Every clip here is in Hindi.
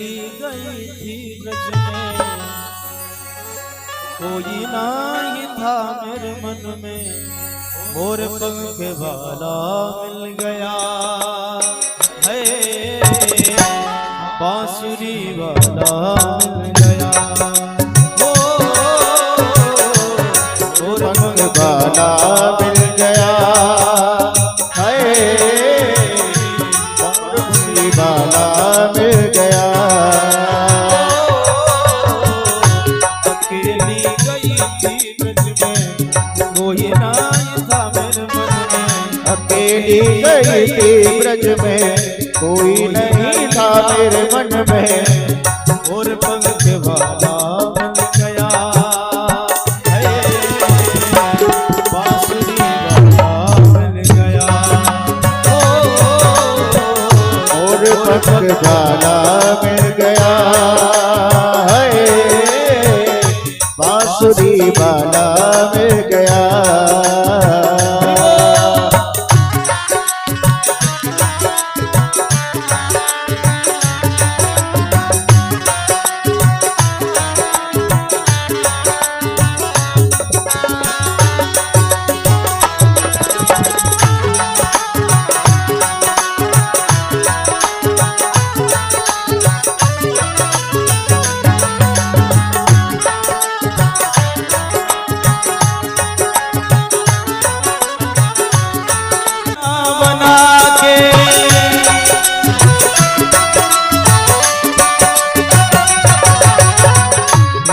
अकेली गई थी ब्रज में, कोई नहीं था मेरे मन में, मोर पंख वाला मिल गया है, बांसुरी वाला मिल गया, मोर पंख वाला मिल गया है, बांसुरी वाला मिल गया। अकेली गई थी ब्रज में, कोई नहीं था मेरे मन में, अकेली गई थी ब्रज में, कोई नहीं था मेरे मन में, और पंख वाला मिल गया है, बांसुरी वाला मिल गया, और पंख वाला मिल गया है, बांसुरी वाला मिल गया।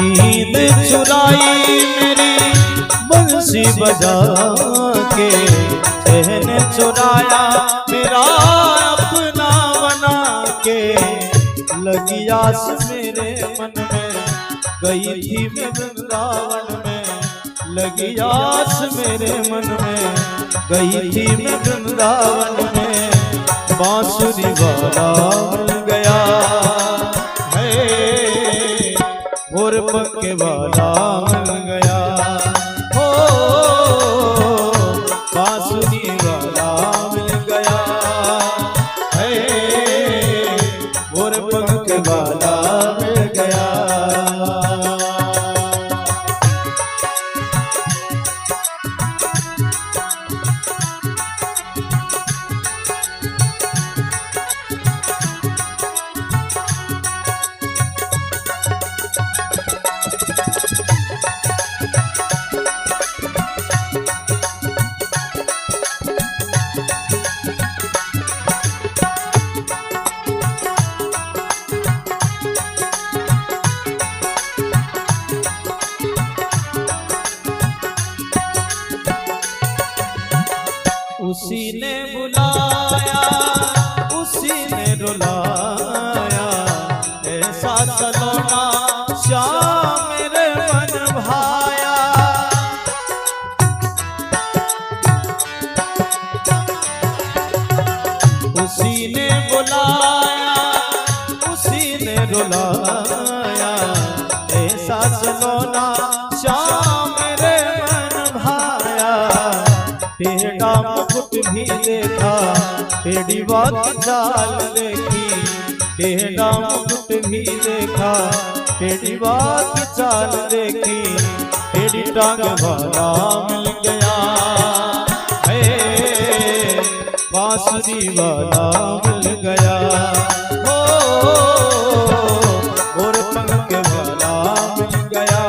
नींद चुराई मेरी बंसी बजा के, चैन चुराया मेरा अपना बना के, लगी आस मेरे मन में, गई थी मैं वृंदावन में, लगी आस मेरे मन में, गई थी मैं वृंदावन में, बांसुरी वाला मिल गया है, और पंख वाला मिल गया, हो बांसुरी वाला मिल गया है, और पंख वाला मिल गया। उसी ने बुलाया, उसी ने रुलाया, ऐसा सलोना श्याम मेरे मन भाया, उसी ने बुलाया, उसी ने रुलाया, ऐसा सलोना श्याम मेरे मन भाया, टेढ़ा मुकुट भी देखा, टेढ़ी बात चाल देखी, टेढ़ा मुकुट भी देखा, टेढ़ी बात चाल देखी, टेढ़ी टांग वाला मिल गया है, बांसुरी वाला मिल गया, हो और पंख वाला मिल गया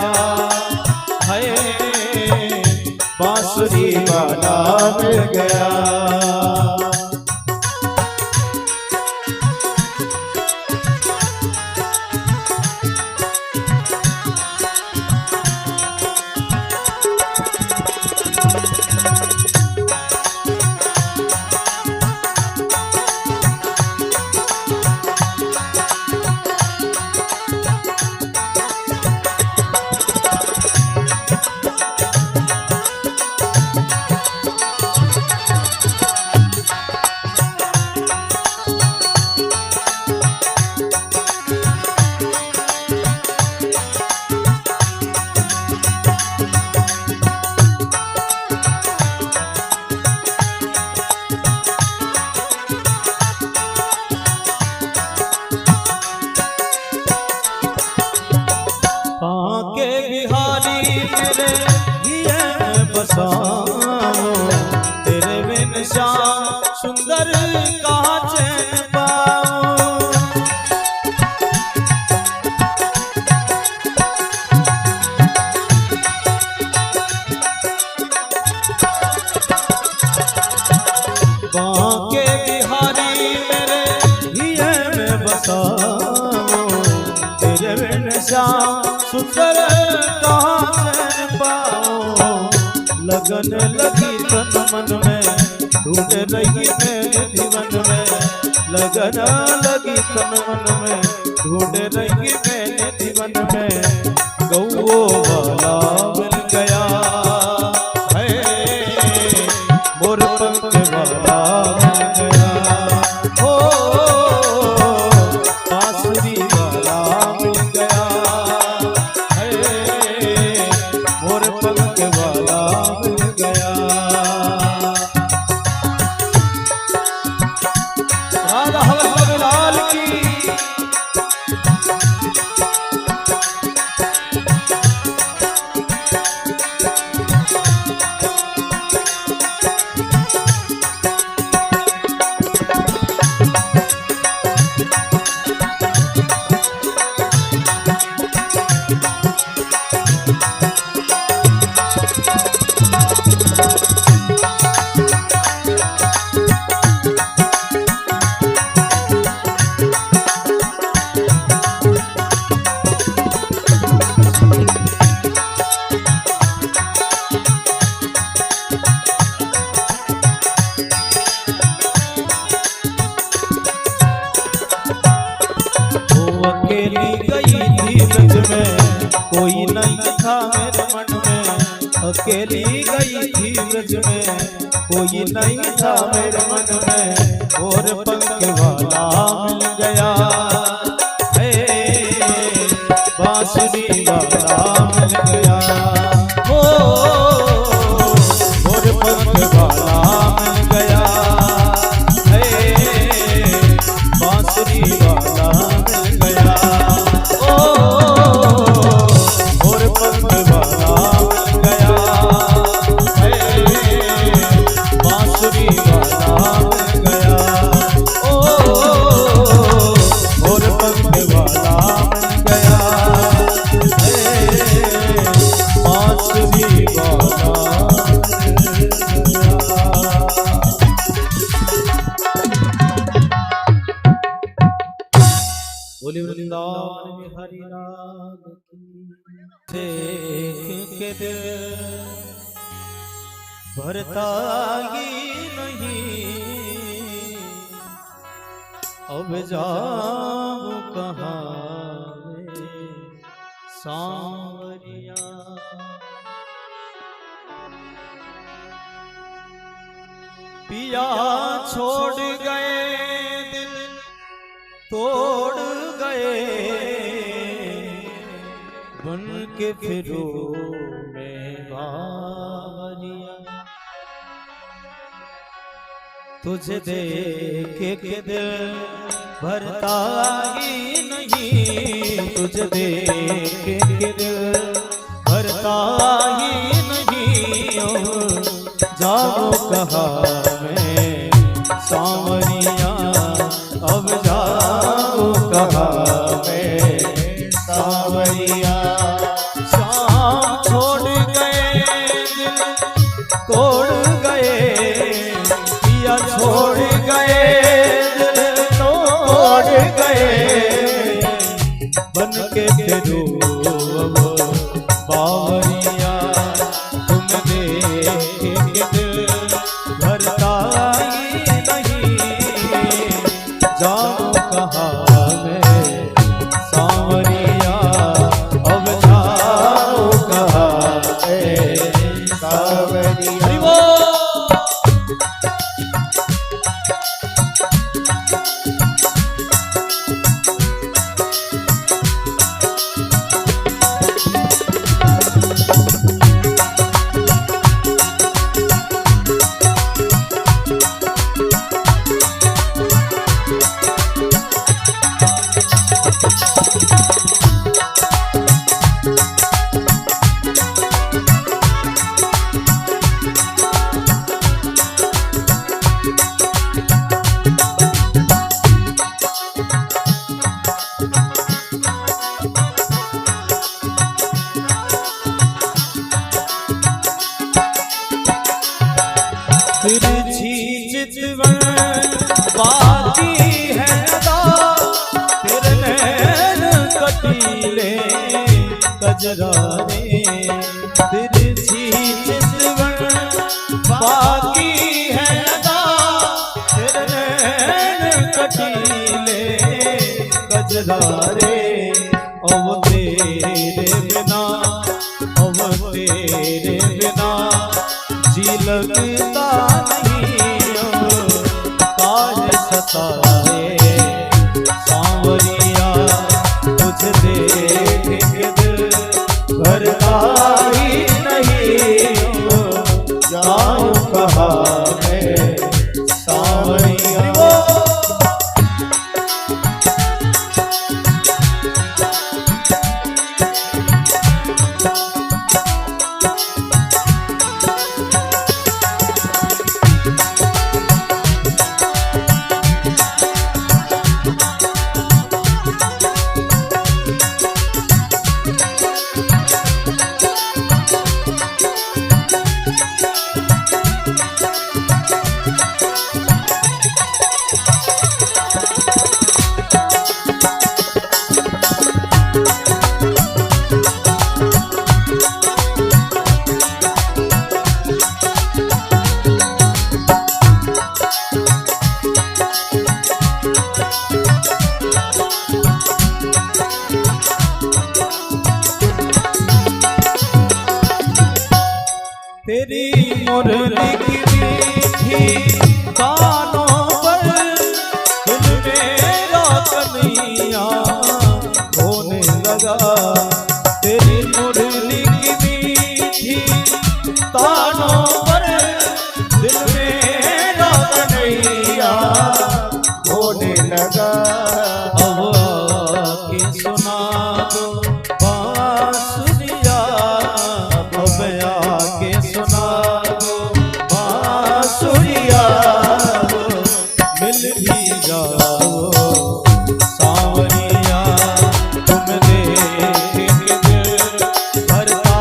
है, बांसुरी वाला मिल गया। सुंदर कहाँ चैन पाऊं। बांके बिहारी मेरे हिये में बसाओ, तेरे बिन श्याम सुंदर कहाँ चैन पाओ। लगन लगी तन मन में ढूंढ रही मेरे जीवन में, लगन लगी तन मन में ढूंढ रही मेरे जीवन में। गौ वाला मिल गया है, मोर पंख वाला मिल गया हो, बांसुरी वाला मिल गया है, मोर पंख वाला मिल गया। राधा वल्लभ लाल की। कोई नहीं था मेरे मन में, अकेली गई थी ब्रज में, कोई नहीं था मेरे मन में। और पंख वाला मिल गया है, बांसुरी वाला मिल गया हो, और पंख वाला मिल गया है, बांसुरी वाला मिल गया ओ। बोले वृंदावन में हरि राग देख के दिल भरता ही नहीं, अब जाऊं कहाँ मैं सांवरिया। पिया छोड़ गए दिल तोड़ गए, बन के फिरो में बावरिया। तुझे देख के दिल भरता ही नहीं, तुझे देख के दिल भरता ही नहीं। जाओ कहा मैं सांवरिया, अब जाओ कहा मैं सांवरिया। शाम छोड़ गए दिल तोड़ गए, पिया छोड़ गए दिल तोड़ गए, बन के फिरो बावरिया। तुम देख के दिल भरता ही नहीं, तिरछी चितवन बाकी है अदा, तेरे नैन कटीले कजरा रे। तिरछी चितवन बाकी है अदा, तेरे नैन कटीले कजरा रे। अब तेरे बिना, अब तेरे बिना जी लगता नहीं, अब काहे सताए सांवरिया। तुझे देख के दिल भरता ही नहीं, अब जाऊं कहाँ मैं सांवरिया। तेरी मुरली की मीठी गानों पर दिल मेरा कन्हैया होने लगा। तेरी मुरली की मीठी गानों पर दिल मेरा कन्हैया होने लगा। अब आके सुना दो बांसुरिया, अब आके सुना दो बांसुरिया। मिल भी जाओ सांवरिया, तुम देख के दिल भरता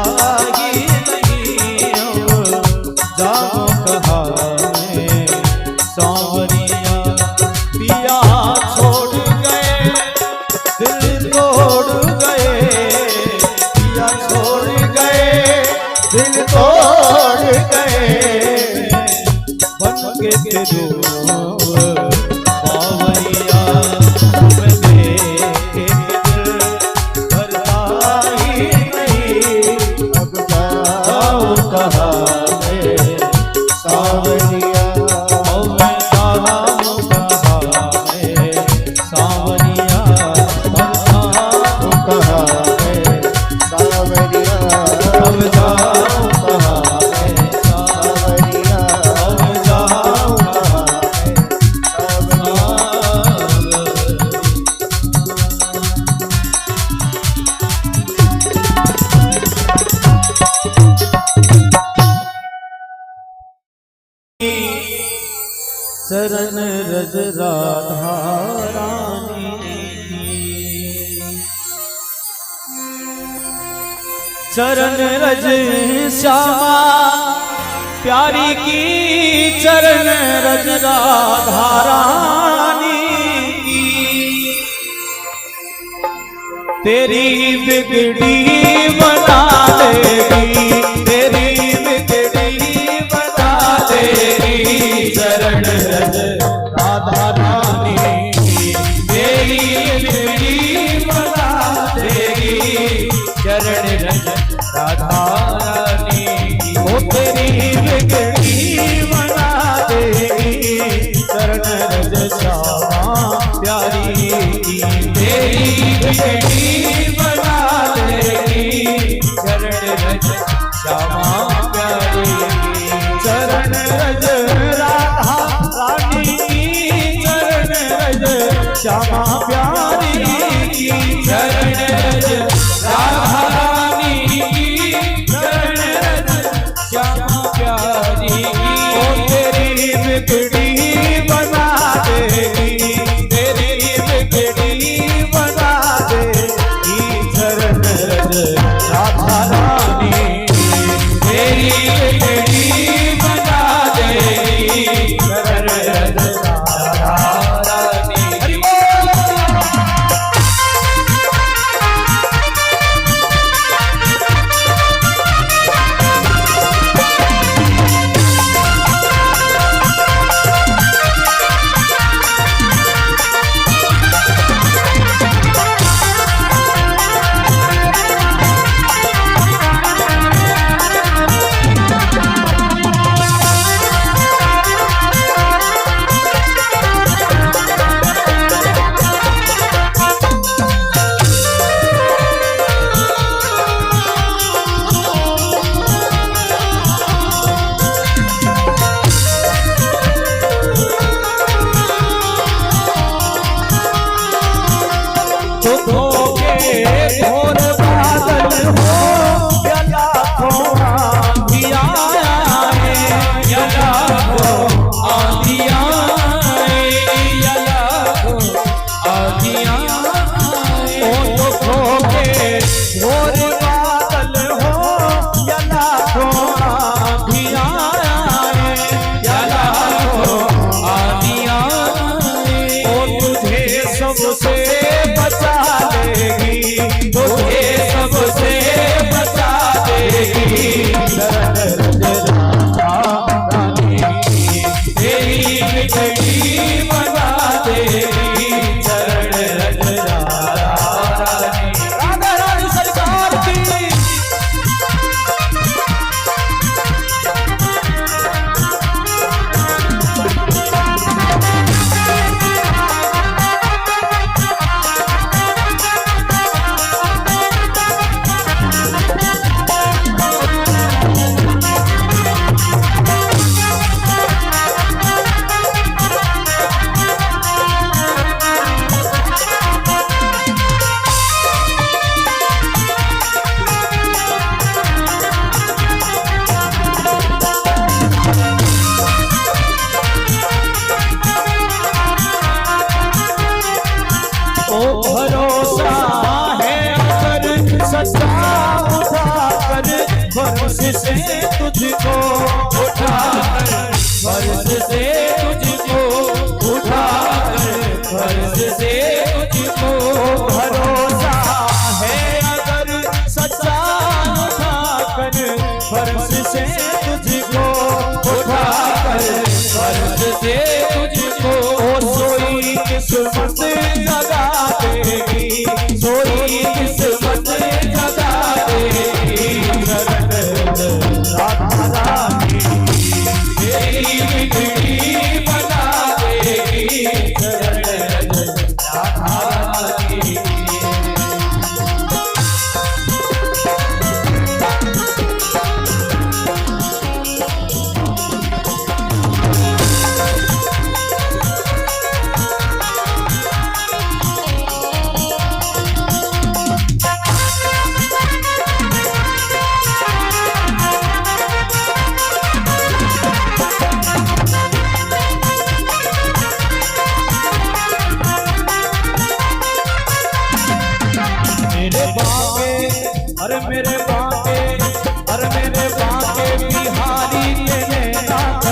ही नहीं, अब जाओ कहाँ मैं सांवरिया। पिया छोड़ गए दिल तोड़ गए, पिया छोड़ गए दिल तोड़ गए। बन के तेरो बावरिया, तुम देख के दिल भरता ही नहीं, अब जाओ कहाँ मैं सांवरिया। अब मैं जाऊं कहाँ मैं सांवरिया। अब जाऊं कहाँ है सांवरिया। अब जाऊं कहाँ मैं सांवरिया। अब जाऊं कहाँ सांवरिया। चरण रज राधा रानी की, चरण रज श्यामा प्यारी की, चरण रज राधा रानी की। तेरी बिगड़ी बना देगी, तेरी बिगड़ी बना देगी, चरण रज राधा रानी की। तेरी बिगड़ी बना देगी, चरण रज राधा रानी की। ओ तेरी बिगड़ी बना देगी, चरण रज श्यामा प्यारी की। तेरी बिगड़ी बना देगी, चरण रज श्यामा प्यारी की। चरण रज राधा रानी की, चरण रज श्यामा प्यारी की। चरण रज राधा रानी की, चरण रज श्यामा प्यारी।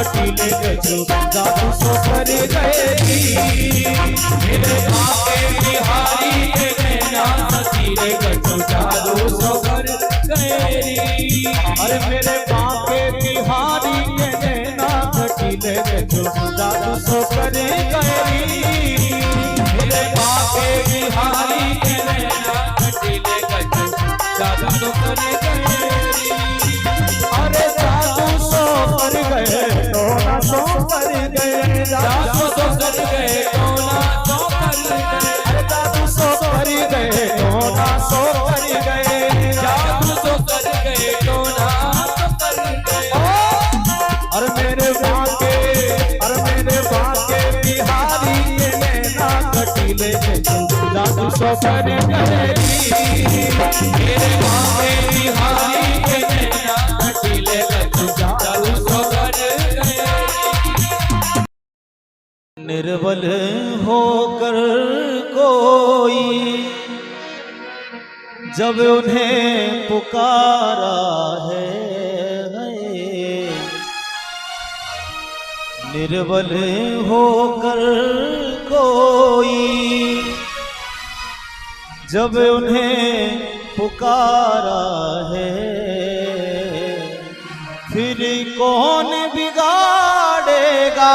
कटीले गजो जादू सो कर गए। मेरे भागे बिहारी के नैना कटीले गजो जादू सो कर गए। अरे मेरे बाके बिहारी के नैना कटीले गजो जादू सो कर गए। मेरे भागे बिहारी के नैना कटीले गजो जादू सो कर गए। अरे जादू सो कर गए टोना सो कर गए। जादू सो कर गए टोना सो कर गए। अरे जादू सो कर गए टोना सो कर गए। जादू सो कर गए टोना सो कर गए। अरे मेरे बाके बिहारी के नैना कटीले जादू सो कर गए। मेरे भागे बिहारी के नैना कटीले गजो जादू सो कर गए। निर्बल होकर कोई जब उन्हें पुकारा है। निर्बल होकर कोई जब उन्हें पुकारा है। फिर कौन बिगाड़ेगा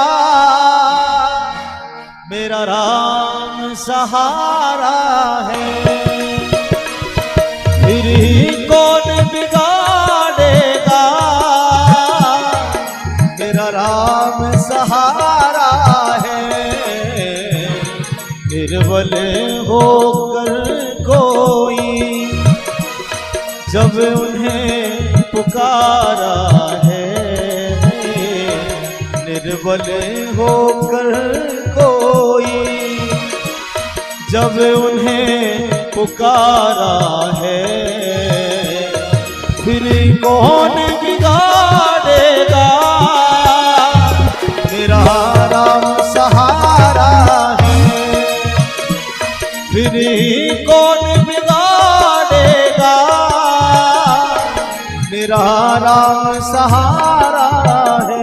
मेरा राम सहारा है। फिर कौन बिगाड़ेगा मेरा राम सहारा है। निर्बल होकर कोई जब उन्हें पुकारा है। निर्बल होकर कोई जब उन्हें पुकारा है। फिर कौन बिगाड़ेगा मेरा राम सहारा है। फिर कौन बिगाड़ेगा मेरा राम सहारा है।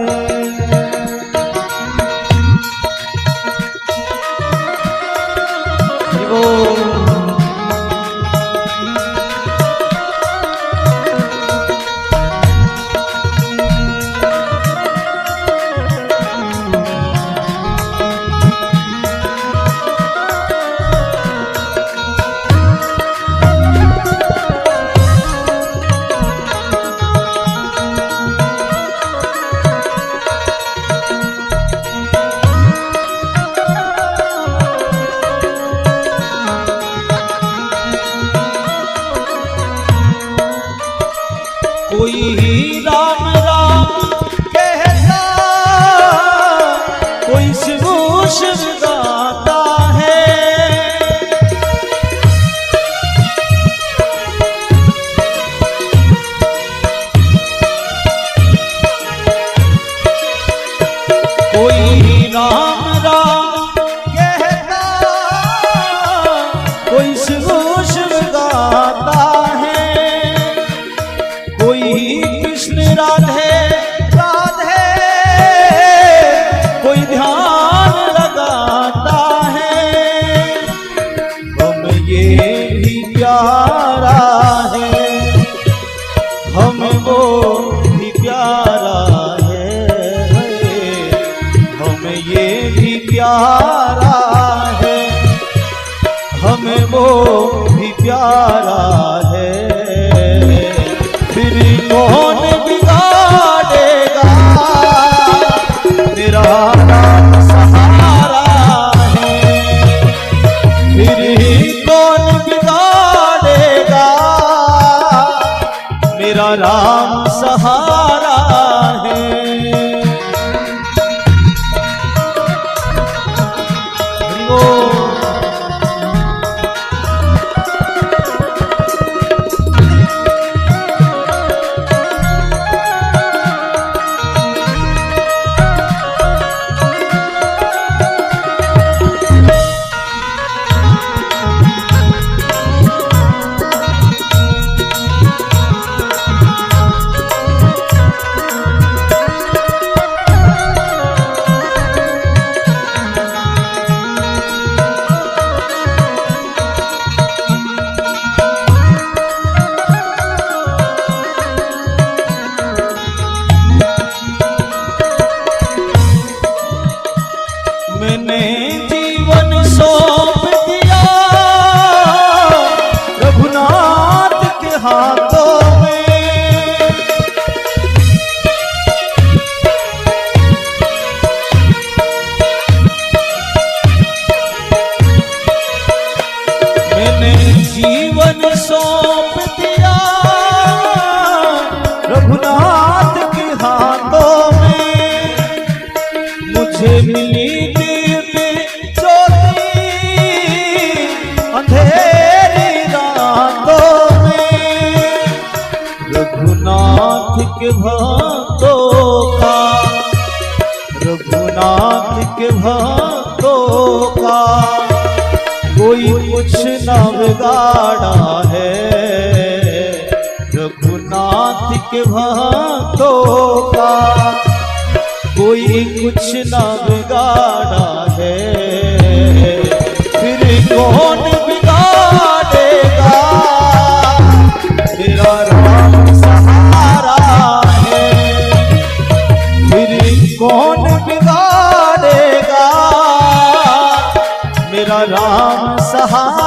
कोई राम राम कहता, कोई शिव शिव गाता है। कोई राम राम कहता, कोई शिव शिव गाता है। कोई कृष्ण राधे राधे, कोई ध्यान लगाता है। हम ये भी प्यारा है, हम वो भी प्यारा है। हम ये भी प्यारा है, हम वो भी प्यारा है। फिर कौन बिगाड़ेगा मेरा राम सहारा है। फिर कौन बिगाड़ेगा मेरा राम सहारा है। रघुनाथ के भक्तों का कोई कुछ न बिगाड़ा है, रघुनाथ के भक्तों का कोई कुछ न बिगाड़ा है। फिर कौन बिगाड़ेगा, मेरा राम सहारा है। फिर कौन बिगाड़ेगा, मेरा राम सहारा